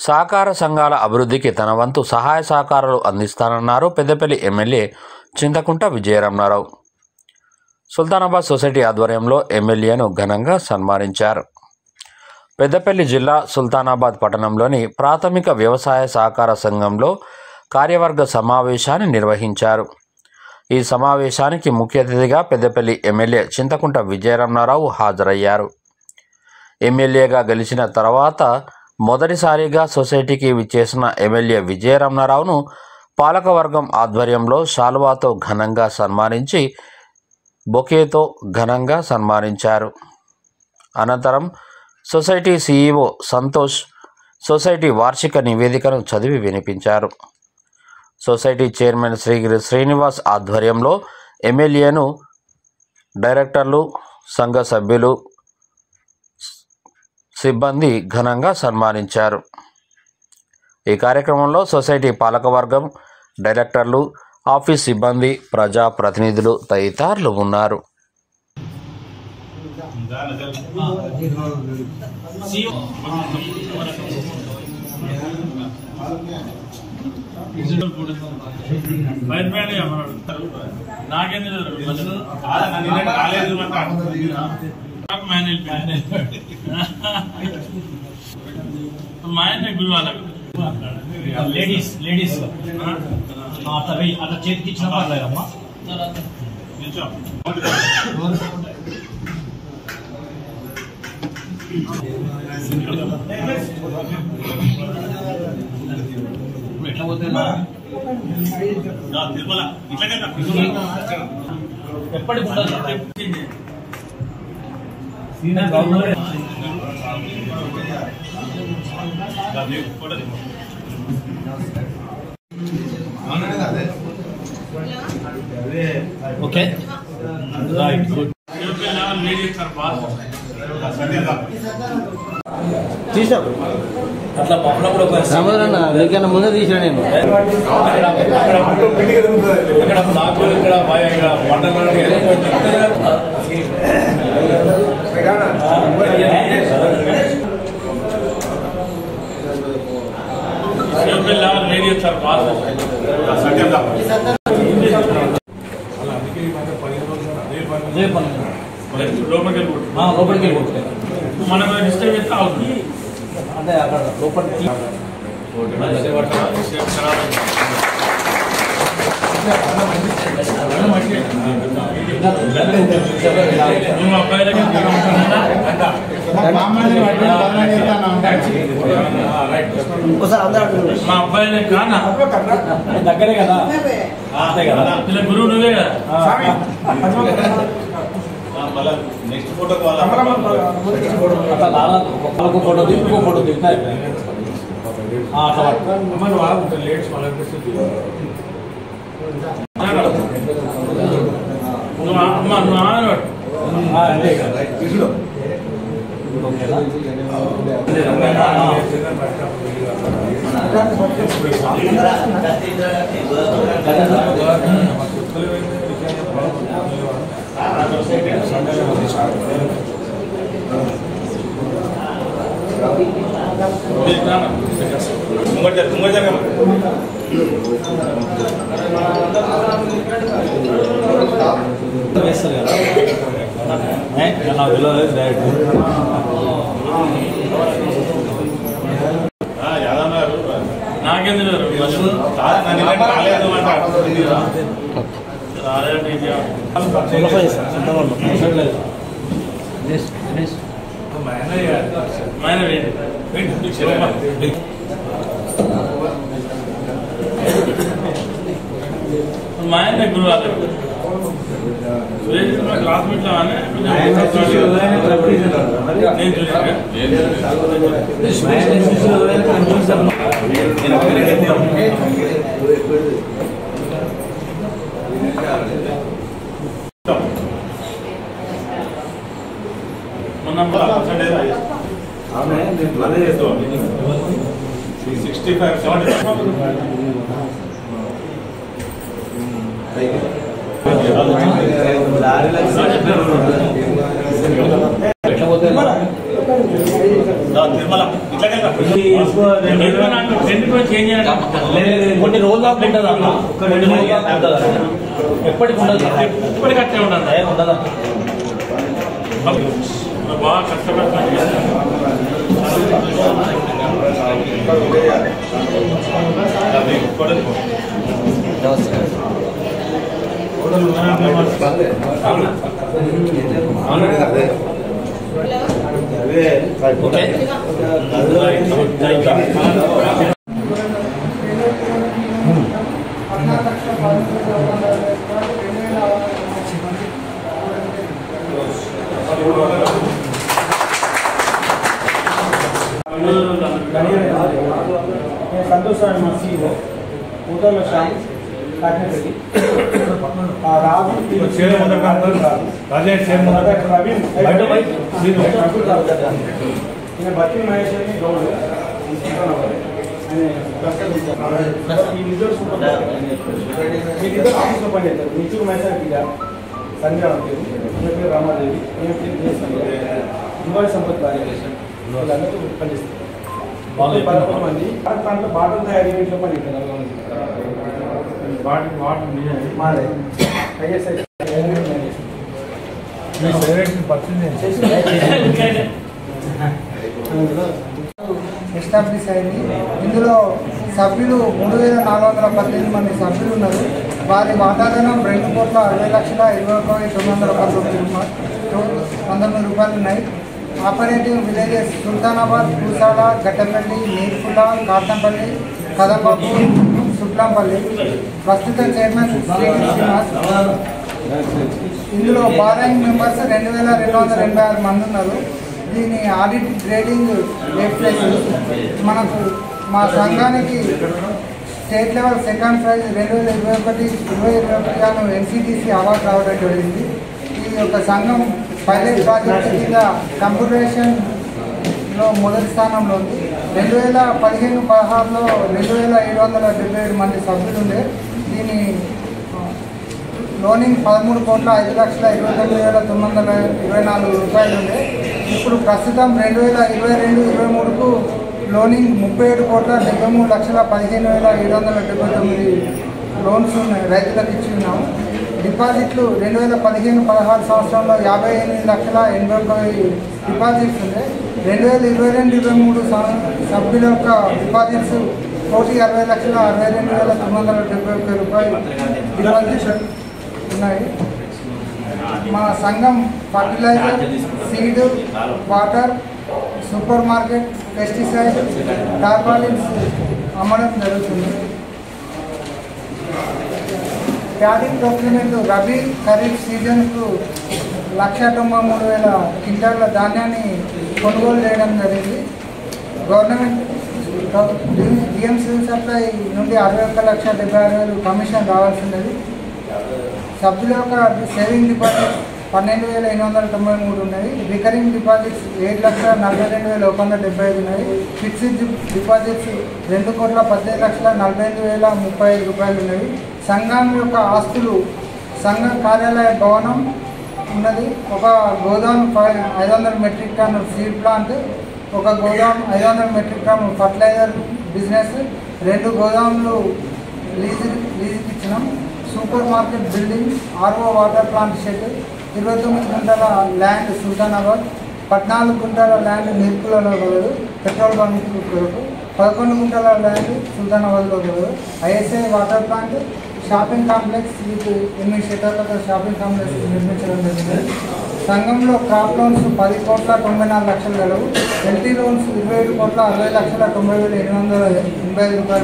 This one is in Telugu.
సహకార సంఘాల అభివృద్ధికి తన వంతు సహాయ సహకారాలు అందిస్తానన్నారు పెద్దపల్లి ఎమ్మెల్యే చింతకుంట విజయరమణారావు. సుల్తానాబాద్ సొసైటీ ఆధ్వర్యంలో ఎమ్మెల్యేను ఘనంగా సన్మానించారు. పెద్దపల్లి జిల్లా సుల్తానాబాద్ పట్టణంలోని ప్రాథమిక వ్యవసాయ సహకార సంఘంలో కార్యవర్గ సమావేశాన్ని నిర్వహించారు. ఈ సమావేశానికి ముఖ్య అతిథిగా పెద్దపల్లి ఎమ్మెల్యే చింతకుంట విజయరమణారావు హాజరయ్యారు. ఎమ్మెల్యేగా గెలిచిన తర్వాత మొదటిసారిగా సొసైటీకి విచ్చేసిన ఎమ్మెల్యే విజయరమణారావును పాలకవర్గం ఆధ్వర్యంలో శాలువాతో ఘనంగా సన్మానించి బొకేతో ఘనంగా సన్మానించారు. అనంతరం సొసైటీ సీఈఓ సంతోష్ సొసైటీ వార్షిక నివేదికను చదివి వినిపించారు. సొసైటీ చైర్మన్ శ్రీగిరి శ్రీనివాస్ ఆధ్వర్యంలో ఎమ్మెల్యేను డైరెక్టర్లు, సంఘ సభ్యులు, సిబ్బంది ఘనంగా సన్మానించారు. ఈ కార్యక్రమంలో సొసైటీ పాలకవర్గం, డైరెక్టర్లు, ఆఫీస్ సిబ్బంది, ప్రజా ప్రతినిధులు తదితరులు ఉన్నారు. లేడీస్ అట్లా చేతికి ఇచ్చిన పర్లేదమ్మా. ఎట్లా పోతున్నా ఎప్పటికి ఓకే రైట్ గుడ్ తీసావు అట్లా మీకన్నా ముందే తీసిన నేను లోపలికి వెళ్ళిపోతుంది మనకు డిస్టర్బ్ అయితే అవుతుంది అంటే అక్కడ లోపలికి మా అబ్బాయి కానా దగ్గరే కదా అంతే కదా ఇలా గురువు నువ్వే కదా. నెక్స్ట్ ఫోటో ఫోటో ఇంకో ఫోటో దిగుతాయి అమ్మా నువ్వు అంతే కదా వేస్తారు కదా నాకు తెలియదు డైరెక్ట్ నాకెందుకు మా ఆయన గురువు క్లాస్మేట్ తిరుమల ఇట్లా కొన్ని రోజులు దాకా ఉంటుంది అన్న, కొన్ని రోజులు దాకా ఉంటుంది, ఎప్పటికి ఉండదు, ఎప్పటికి అట్లే ఉండదు, ఉండదు బాగా కష్టపడుతుంది. संतोष CEO होटल श्याम काटनेपल्ली राजू बत्ती महेश गौड़ ఆఫీస్లో పనిచేస్తారు. నిత్యుడు మహేశ్వర పిల్ల సంధ్య పేరు రామాదేవి, దివాళి సంపత్ భార్య వీళ్ళందరూ పనిచేస్తారు. 11 మంది దాంట్లో బాటలు తయారీ ఇంట్లో పనిచేస్తారు. మాదే ఎస్టాబ్లిష్ అయింది. ఇందులో సభ్యులు 3418 మంది సభ్యులు ఉన్నారు. వారి వాటాదానం 2,21,21,919 రూపాయలు ఉన్నాయి. Operative villages Sultanabad, Pusada, Gattapalli, Nirpula, Katampalli, Kadambabu, Sutlampalli. ప్రస్తుత చైర్మన్ శ్రీనివాస్. ఇందులో బారాయింగ్ మెంబర్స్ 2286 మంది ఉన్నారు. దీని ఆడిట్ గ్రేడింగ్ A+ మనకు మా సంఘానికి స్టేట్ లెవెల్ సెకండ్ ప్రైజ్ 2021 గాను NCTC అవార్డు రావడం జరిగింది. ఈ యొక్క సంఘం పైలట్ ప్రాజెక్ట్ కింద కంప్యూటరైజేషన్లో మొదటి స్థానంలో ఉంది. 2015-16లో 2777 మంది సభ్యులు ఉండే. దీని లోనింగ్ 13,05,29,924 రూపాయలు ఉండే. ఇప్పుడు ప్రస్తుతం 2022-23కు లోనింగ్ 37,73,15,779 లోన్స్ ఉన్నాయి, రైతులకు ఇచ్చి ఉన్నాము. డిపాజిట్లు 2015-16 సంవత్సరంలో 58,80,1 డిపాజిట్స్ ఉన్నాయి. 2022-23 సభ్యుల యొక్క డిపాజిట్స్ 1,60,62,971 రూపాయలు డిపాజిట్స్ ఉన్నాయి. మా సంఘం fertilizer, seed, water, supermarket, pesticide, tarpaulins అమ్మడం జరుగుతుంది. ప్యాడీ ప్రొక్యూర్మెంట్ రబీ ఖరీఫ్ సీజన్కు 1,93,000 క్వింటాల ధాన్యాన్ని కొనుగోలు చేయడం జరిగింది. గవర్నమెంట్ DM సివిల్ సప్లై నుండి 61,76,000 కమిషన్ రావాల్సినది. సభ్యుల యొక్క సేవింగ్ డిపాజిట్ 12,893 ఉన్నాయి. రికరింగ్ డిపాజిట్స్ 7,42,175 ఉన్నాయి. ఫిక్స్డ్ డిపాజిట్స్ 2,18,45,035 రూపాయలు ఉన్నాయి. సంఘం యొక్క ఆస్తులు సంఘ కార్యాలయ భవనం ఉన్నది. ఒక గోదాం 500 మెట్రిక్ టన్ సీడ్ ప్లాంట్, ఒక గోదాం 500 మెట్రిక్ టన్ ఫర్టిలైజర్ బిజినెస్, 2 గోదాములు లీజుకి ఇచ్చినాం. Super market building, RO water plant shed, 29 గుంటల ల్యాండ్ సుల్తానాబాద్, 14 గుంటల ల్యాండ్ నీర్కులలో కలదు పెట్రోల్ బంక్ కొరకు, 11 గుంటల ల్యాండ్ సుల్తానాబాద్లో కలదు. ISI water plant, shopping complex with 8 షెటర్లతో షాపింగ్ కాంప్లెక్స్ నిర్మించడం జరిగింది. సంఘంలో క్రాప్ లోన్స్ 10,94,00,000 గలవు. LT లోన్స్ 27,60,90,885 రూపాయలు